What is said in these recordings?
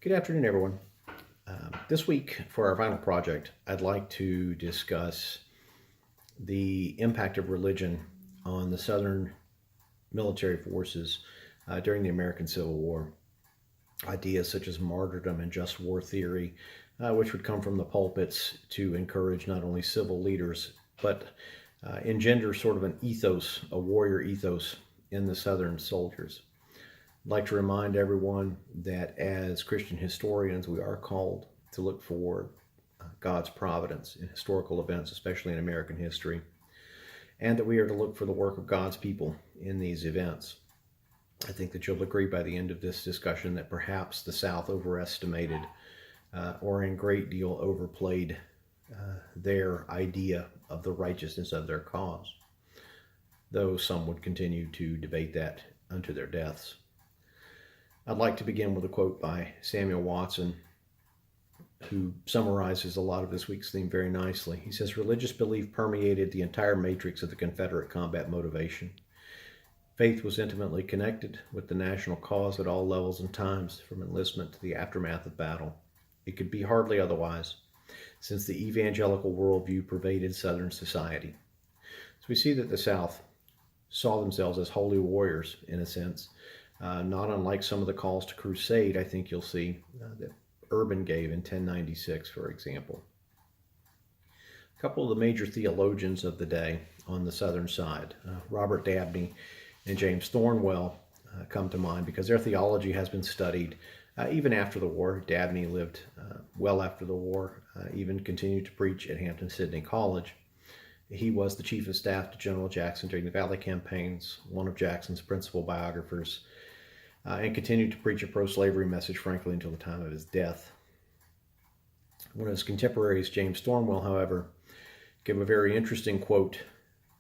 Good afternoon, everyone. This week, for our final project, I'd like to discuss the impact of religion on the Southern military forces during the American Civil War. Ideas such as martyrdom and just war theory, which would come from the pulpits to encourage not only civil leaders, but engender sort of an ethos, a warrior ethos in the Southern soldiers. I'd like to remind everyone that as Christian historians, we are called to look for God's providence in historical events, especially in American history, and that we are to look for the work of God's people in these events. I think that you'll agree by the end of this discussion that perhaps the South overestimated or in great deal overplayed their idea of the righteousness of their cause, though some would continue to debate that unto their deaths. I'd like to begin with a quote by Samuel Watson, who summarizes a lot of this week's theme very nicely. He says, "Religious belief permeated the entire matrix of the Confederate combat motivation. Faith was intimately connected with the national cause at all levels and times, from enlistment to the aftermath of battle. It could be hardly otherwise, since the evangelical worldview pervaded Southern society." So we see that the South saw themselves as holy warriors, in a sense, not unlike some of the calls to crusade, I think you'll see, that Urban gave in 1096, for example. A couple of the major theologians of the day on the Southern side, Robert Dabney and James Thornwell, come to mind because their theology has been studied even after the war. Dabney lived well after the war, even continued to preach at Hampton-Sydney College. He was the chief of staff to General Jackson during the Valley campaigns, one of Jackson's principal biographers, and continued to preach a pro-slavery message, frankly, until the time of his death. One of his contemporaries, James Thornwell, however, gave a very interesting quote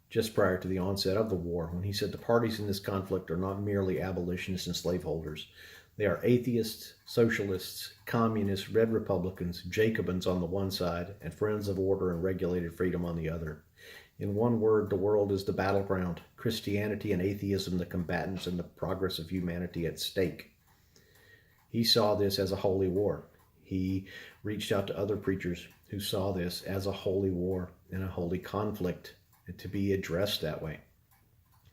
just prior to the onset of the war, when he said, "The parties in this conflict are not merely abolitionists and slaveholders. They are atheists, socialists, communists, red Republicans, Jacobins on the one side, and friends of order and regulated freedom on the other. In one word, the world is the battleground, Christianity and atheism the combatants, and the progress of humanity at stake." He saw this as a holy war. He reached out to other preachers who saw this as a holy war and a holy conflict, and to be addressed that way.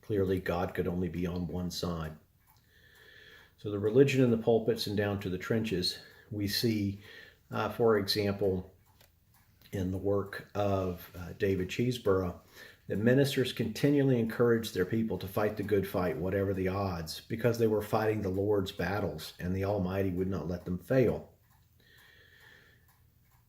Clearly, God could only be on one side. So the religion in the pulpits and down to the trenches, we see, for example, in the work of David Cheeseborough, that ministers continually encouraged their people to fight the good fight, whatever the odds, because they were fighting the Lord's battles, and the Almighty would not let them fail.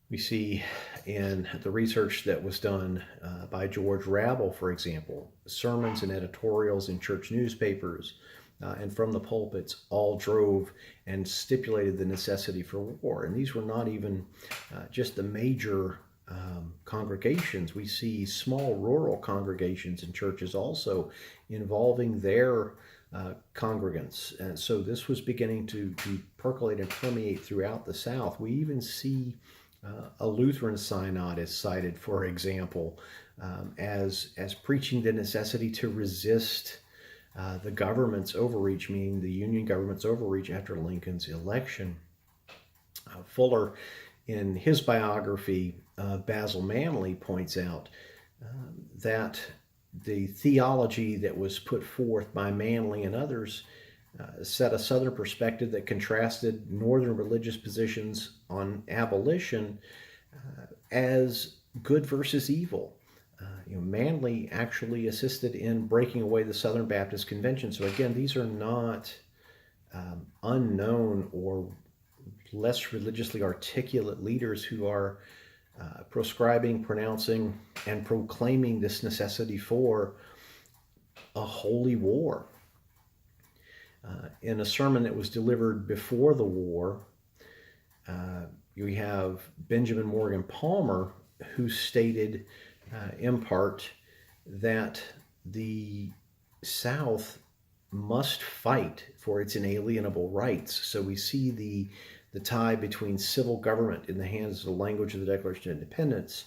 We see in the research that was done by George Rabble, for example, sermons and editorials in church newspapers and from the pulpits all drove and stipulated the necessity for war. And these were not even just the major congregations. We see small rural congregations and churches also involving their congregants. And so this was beginning to percolate and permeate throughout the South. We even see a Lutheran synod is cited, for example, as preaching the necessity to resist the government's overreach, meaning the Union government's overreach after Lincoln's election. Fuller, in his biography, Basil Manley, points out that the theology that was put forth by Manley and others set a Southern perspective that contrasted Northern religious positions on abolition as good versus evil. Manley actually assisted in breaking away the Southern Baptist Convention. So again, these are not unknown or less religiously articulate leaders who are proscribing, pronouncing, and proclaiming this necessity for a holy war. In a sermon that was delivered before the war, you have Benjamin Morgan Palmer, who stated in part that the South must fight for its inalienable rights. So we see the tie between civil government in the hands of the language of the Declaration of Independence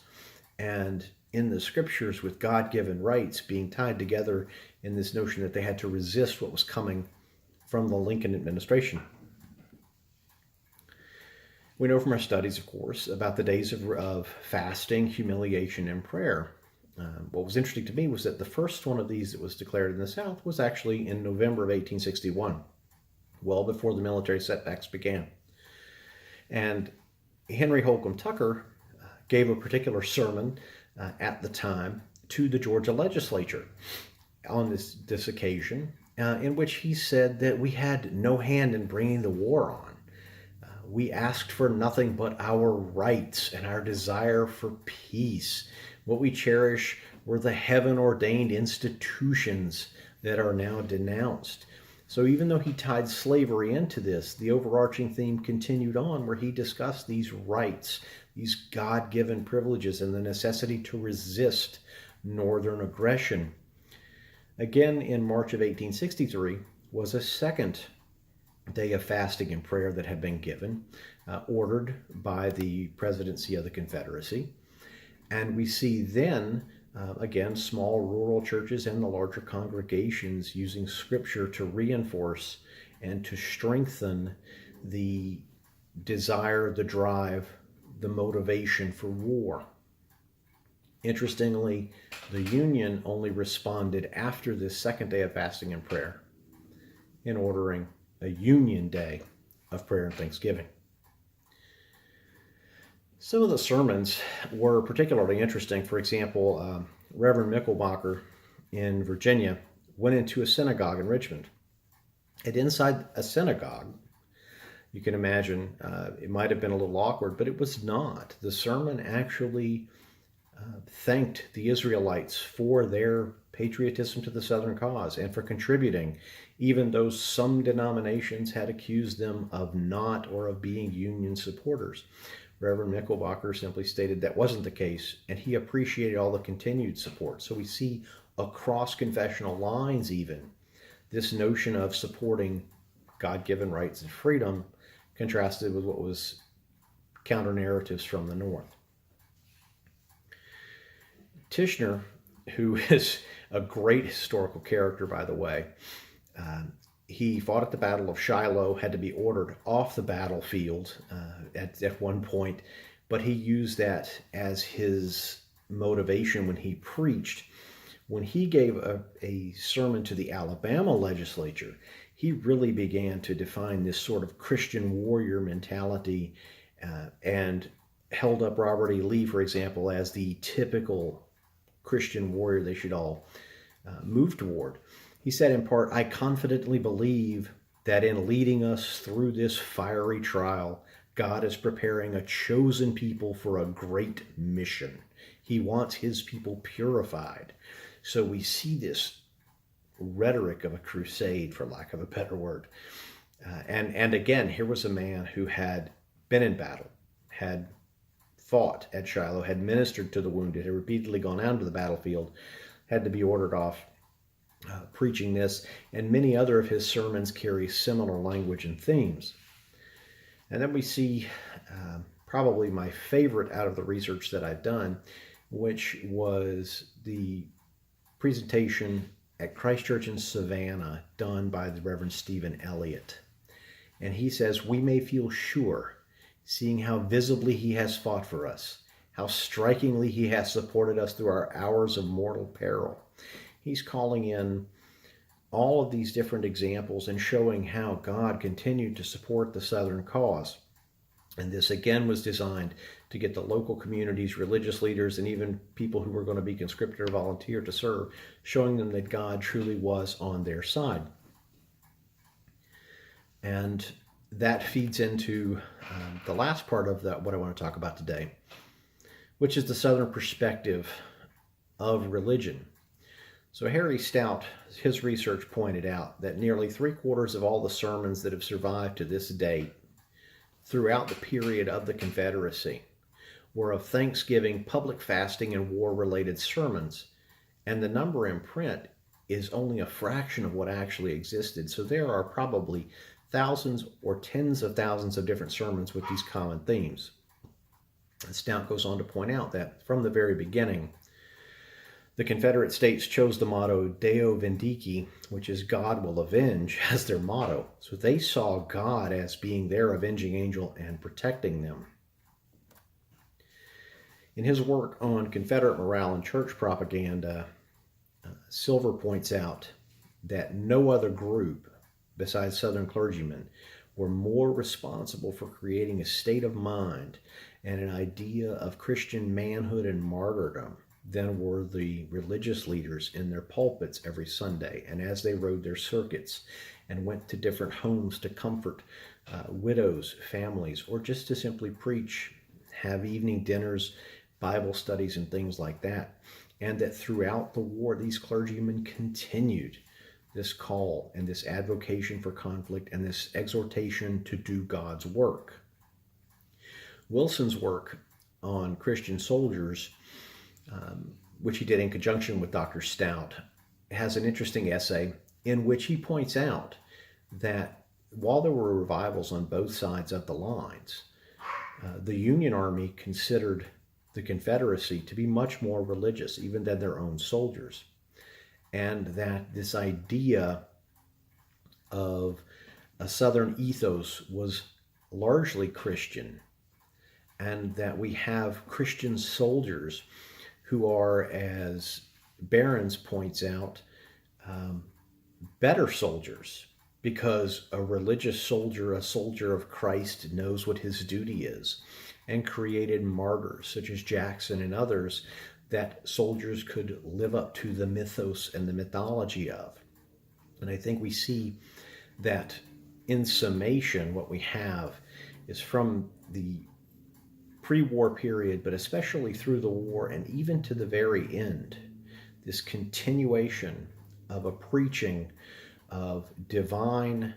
and in the scriptures with God-given rights being tied together in this notion that they had to resist what was coming from the Lincoln administration. We know from our studies, of course, about the days of fasting, humiliation, and prayer. What was interesting to me was that the first one of these that was declared in the South was actually in November of 1861, well before the military setbacks began. And Henry Holcomb Tucker gave a particular sermon at the time to the Georgia legislature on this occasion, in which he said that we had no hand in bringing the war on. We asked for nothing but our rights and our desire for peace. What we cherish were the heaven-ordained institutions that are now denounced. So even though he tied slavery into this, the overarching theme continued on where he discussed these rights, these God-given privileges, and the necessity to resist Northern aggression. Again, in March of 1863 was a second day of fasting and prayer that had been given, ordered by the presidency of the Confederacy. And we see then, again, small rural churches and the larger congregations using scripture to reinforce and to strengthen the desire, the drive, the motivation for war. Interestingly, the Union only responded after this second day of fasting and prayer in ordering a Union Day of prayer and thanksgiving. Some of the sermons were particularly interesting. For example, Reverend Mickelbacher in Virginia went into a synagogue in Richmond. And inside a synagogue, you can imagine it might have been a little awkward, but it was not. The sermon actually thanked the Israelites for their patriotism to the Southern cause and for contributing, even though some denominations had accused them of not or of being Union supporters. Reverend Mickelbacher simply stated that wasn't the case, and he appreciated all the continued support. So we see across confessional lines even this notion of supporting God-given rights and freedom contrasted with what was counter-narratives from the North. Tishner, who is a great historical character, by the way, he fought at the Battle of Shiloh, had to be ordered off the battlefield at one point, but he used that as his motivation when he preached. When he gave a sermon to the Alabama legislature, he really began to define this sort of Christian warrior mentality and held up Robert E. Lee, for example, as the typical Christian warrior they should all move toward. He said in part, "I confidently believe that in leading us through this fiery trial, God is preparing a chosen people for a great mission. He wants his people purified." So we see this rhetoric of a crusade, for lack of a better word. And again, here was a man who had been in battle, had fought at Shiloh, had ministered to the wounded, had repeatedly gone out to the battlefield, had to be ordered off preaching this, and many other of his sermons carry similar language and themes. And then we see probably my favorite out of the research that I've done, which was the presentation at Christ Church in Savannah done by the Reverend Stephen Elliott. And he says, "We may feel sure, seeing how visibly he has fought for us, how strikingly he has supported us through our hours of mortal peril." He's calling in all of these different examples and showing how God continued to support the Southern cause. And this again was designed to get the local communities, religious leaders, and even people who were going to be conscripted or volunteer to serve, showing them that God truly was on their side. And that feeds into the last part of what I want to talk about today, which is the Southern perspective of religion. So Harry Stout, his research pointed out that nearly 3/4 of all the sermons that have survived to this date throughout the period of the Confederacy were of Thanksgiving, public fasting, and war-related sermons. And the number in print is only a fraction of what actually existed. So there are probably thousands or tens of thousands of different sermons with these common themes. And Stout goes on to point out that from the very beginning, The Confederate States chose the motto Deo Vindici, which is God will avenge, as their motto. So they saw God as being their avenging angel and protecting them. In his work on Confederate morale and church propaganda, Silver points out that no other group besides Southern clergymen were more responsible for creating a state of mind and an idea of Christian manhood and martyrdom than were the religious leaders in their pulpits every Sunday and as they rode their circuits and went to different homes to comfort widows, families, or just to simply preach, have evening dinners, Bible studies, and things like that. And that throughout the war, these clergymen continued this call and this advocation for conflict and this exhortation to do God's work. Wilson's work on Christian soldiers, which he did in conjunction with Dr. Stout, has an interesting essay in which he points out that while there were revivals on both sides of the lines, the Union Army considered the Confederacy to be much more religious, even than their own soldiers. And that this idea of a Southern ethos was largely Christian, and that we have Christian soldiers who are, as Behrens points out, better soldiers, because a religious soldier, a soldier of Christ, knows what his duty is, and created martyrs such as Jackson and others that soldiers could live up to the mythos and the mythology of. And I think we see that in summation, what we have is from the pre-war period, but especially through the war and even to the very end, this continuation of a preaching of divine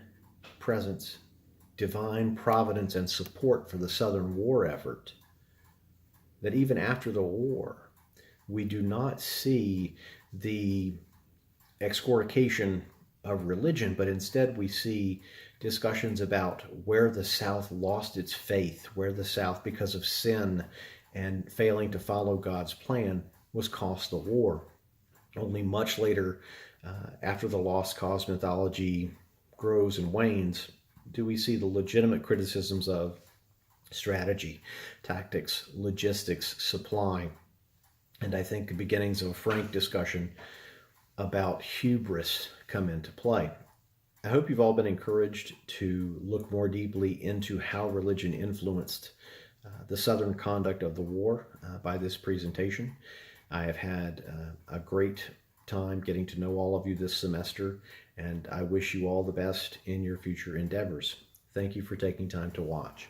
presence, divine providence, and support for the Southern war effort, that even after the war, we do not see the excorication of religion, but instead we see discussions about where the South lost its faith, where the South, because of sin and failing to follow God's plan, was cost the war. Only much later, after the lost cause mythology grows and wanes, do we see the legitimate criticisms of strategy, tactics, logistics, supply, and I think the beginnings of a frank discussion about hubris come into play. I hope you've all been encouraged to look more deeply into how religion influenced the Southern conduct of the war by this presentation. I have had a great time getting to know all of you this semester, and I wish you all the best in your future endeavors. Thank you for taking time to watch.